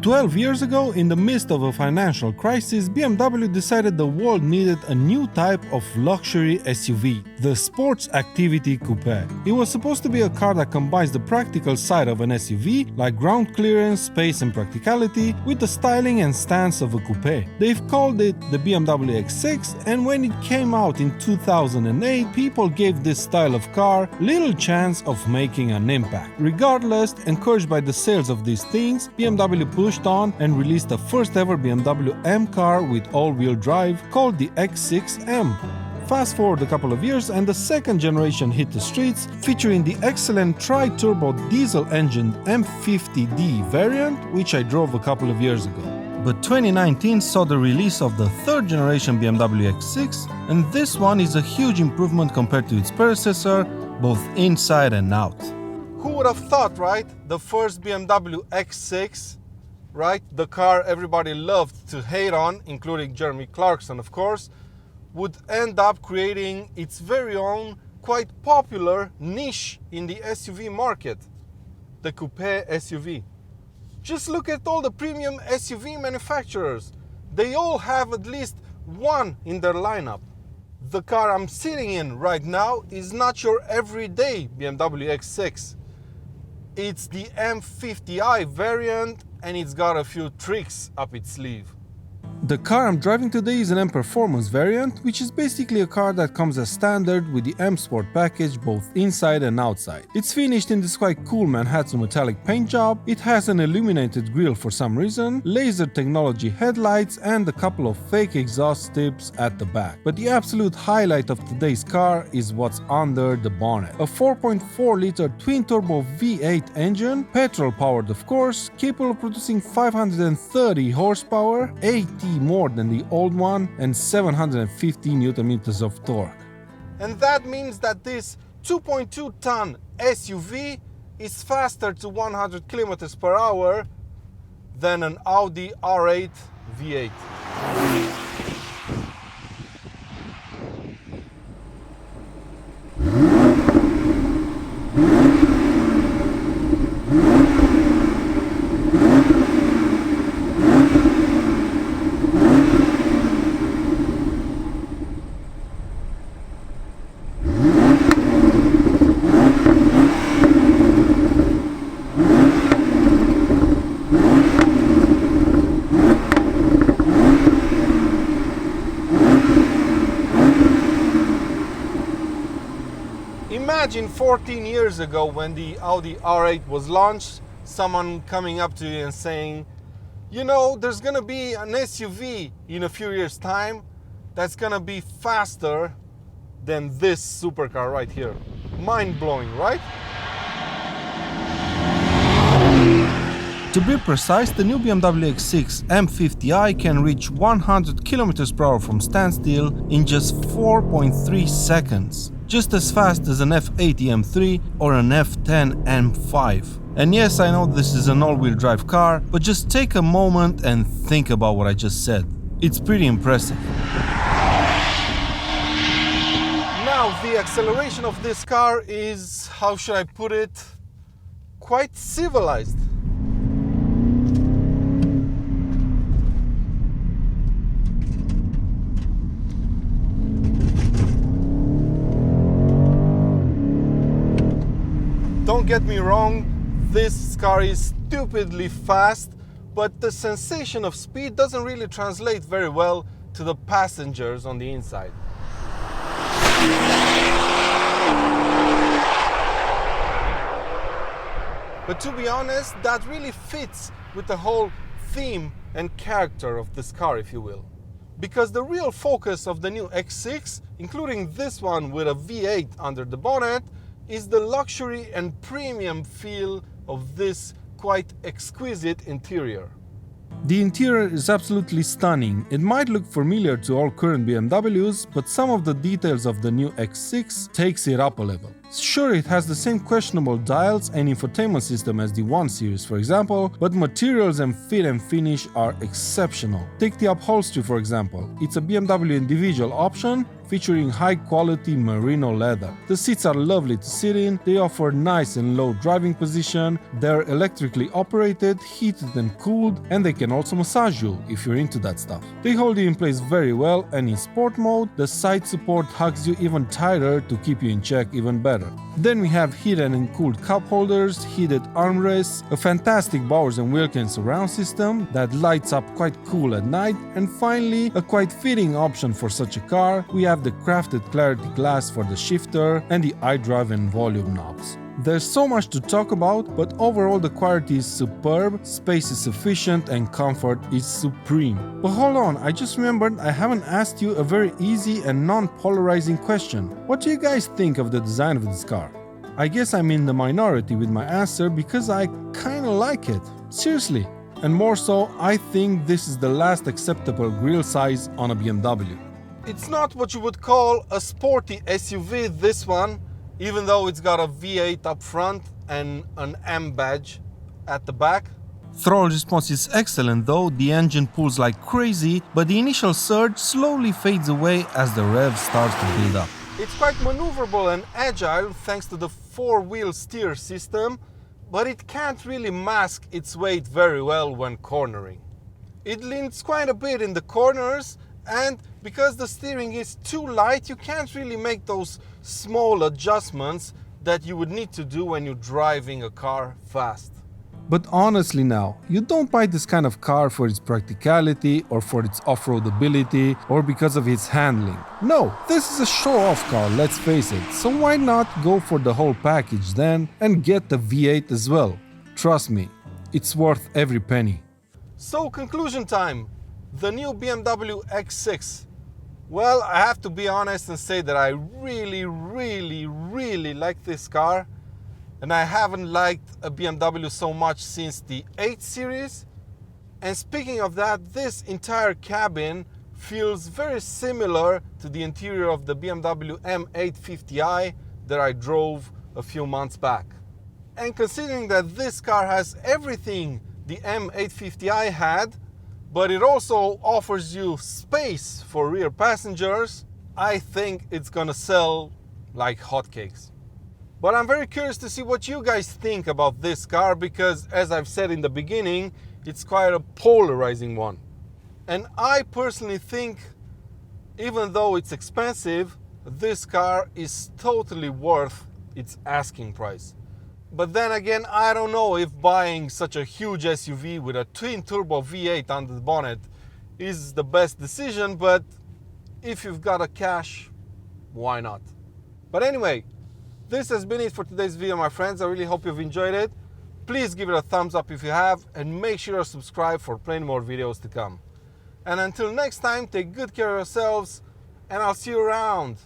12 years ago, in the midst of a financial crisis, BMW decided the world needed a new type of luxury SUV, the Sports Activity Coupe. It was supposed to be a car that combines the practical side of an SUV, like ground clearance, space and practicality, with the styling and stance of a coupe. They've called it the BMW X6, and when it came out in 2008, people gave this style of car little chance of making an impact. Regardless, encouraged by the sales of these things, BMW pushed on and released the first ever BMW M car with all-wheel drive called the X6 M. Fast forward a couple of years and the second generation hit the streets, featuring the excellent tri-turbo diesel-engined M50i variant, which I drove a couple of years ago. But 2019 saw the release of the third generation BMW X6, and this one is a huge improvement compared to its predecessor, both inside and out. Who would have thought, right? The first BMW X6, right? The car everybody loved to hate on, including Jeremy Clarkson, of course, would end up creating its very own, quite popular niche in the SUV market, the coupe SUV. Just look at all the premium SUV manufacturers. They all have at least one in their lineup. The car I'm sitting in right now is not your everyday BMW X6. It's the M50i variant, and it's got a few tricks up its sleeve. The car I'm driving today is an M Performance variant, which is basically a car that comes as standard with the M Sport package both inside and outside. It's finished in this quite cool Manhattan metallic paint job, it has an illuminated grille for some reason, laser technology headlights and a couple of fake exhaust tips at the back. But the absolute highlight of today's car is what's under the bonnet. A 4.4-liter twin-turbo V8 engine, petrol-powered of course, capable of producing 530 horsepower, 80 more than the old one, and 750 Nm of torque. And that means that this 2.2-ton SUV is faster to 100 km per hour than an Audi R8 V8. Imagine 14 years ago when the Audi R8 was launched, someone coming up to you and saying, you know, there's gonna be an SUV in a few years' time that's gonna be faster than this supercar right here. Mind-blowing, right? To be precise, the new BMW X6 M50i can reach 100 km per hour from standstill in just 4.3 seconds. Just as fast as an F80 M3 or an F10 M5. And yes, I know this is an all-wheel drive car, but just take a moment and think about what I just said. It's pretty impressive. Now, the acceleration of this car is, how should I put it, quite civilized. Don't get me wrong, this car is stupidly fast, but the sensation of speed doesn't really translate very well to the passengers on the inside. But to be honest, that really fits with the whole theme and character of this car, if you will. Because the real focus of the new X6, including this one with a V8 under the bonnet, is the luxury and premium feel of this quite exquisite interior. The interior is absolutely stunning. It might look familiar to all current BMWs, but some of the details of the new X6 takes it up a level. Sure, it has the same questionable dials and infotainment system as the 1 Series, for example, but materials and fit and finish are exceptional. Take the upholstery, for example. It's a BMW individual option featuring high-quality merino leather. The seats are lovely to sit in, they offer nice and low driving position, they're electrically operated, heated and cooled, and they can also massage you if you're into that stuff. They hold you in place very well, and in sport mode, the side support hugs you even tighter to keep you in check even better. Then we have heated and cooled cup holders, heated armrests, a fantastic Bowers & Wilkins surround system that lights up quite cool at night, and finally, a quite fitting option for such a car, we have the crafted clarity glass for the shifter and the iDrive and volume knobs. There's so much to talk about, but overall the quality is superb, space is sufficient, and comfort is supreme. But hold on, I just remembered I haven't asked you a very easy and non-polarizing question. What do you guys think of the design of this car? I guess I'm in the minority with my answer because I kinda like it. Seriously. And more so, I think this is the last acceptable grille size on a BMW. It's not what you would call a sporty SUV, this one, even though it's got a V8 up front and an M badge at the back. Throttle response is excellent though, the engine pulls like crazy, but the initial surge slowly fades away as the rev starts to build up. It's quite maneuverable and agile thanks to the 4-wheel steer system, but it can't really mask its weight very well when cornering. It leans quite a bit in the corners, and because the steering is too light, you can't really make those small adjustments that you would need to do when you're driving a car fast. But honestly now, you don't buy this kind of car for its practicality or for its off-road ability or because of its handling. No, this is a show-off car, let's face it, so why not go for the whole package then and get the V8 as well? Trust me, it's worth every penny. So conclusion time. The new BMW X6. Well, I have to be honest and say that I really like this car, and I haven't liked a BMW so much since the 8 Series. And speaking of that, this entire cabin feels very similar to the interior of the BMW M50i that I drove a few months back. And considering that this car has everything the M850i had, but it also offers you space for rear passengers, I think it's gonna sell like hotcakes. But I'm very curious to see what you guys think about this car because, as I've said in the beginning, it's quite a polarizing one. And I personally think, even though it's expensive, this car is totally worth its asking price. But then again, I don't know if buying such a huge SUV with a twin-turbo V8 under the bonnet is the best decision, but if you've got a cash, why not? But anyway, this has been it for today's video, my friends. I really hope you've enjoyed it. Please give it a thumbs up if you have, and make sure to subscribe for plenty more videos to come. And until next time, take good care of yourselves, and I'll see you around.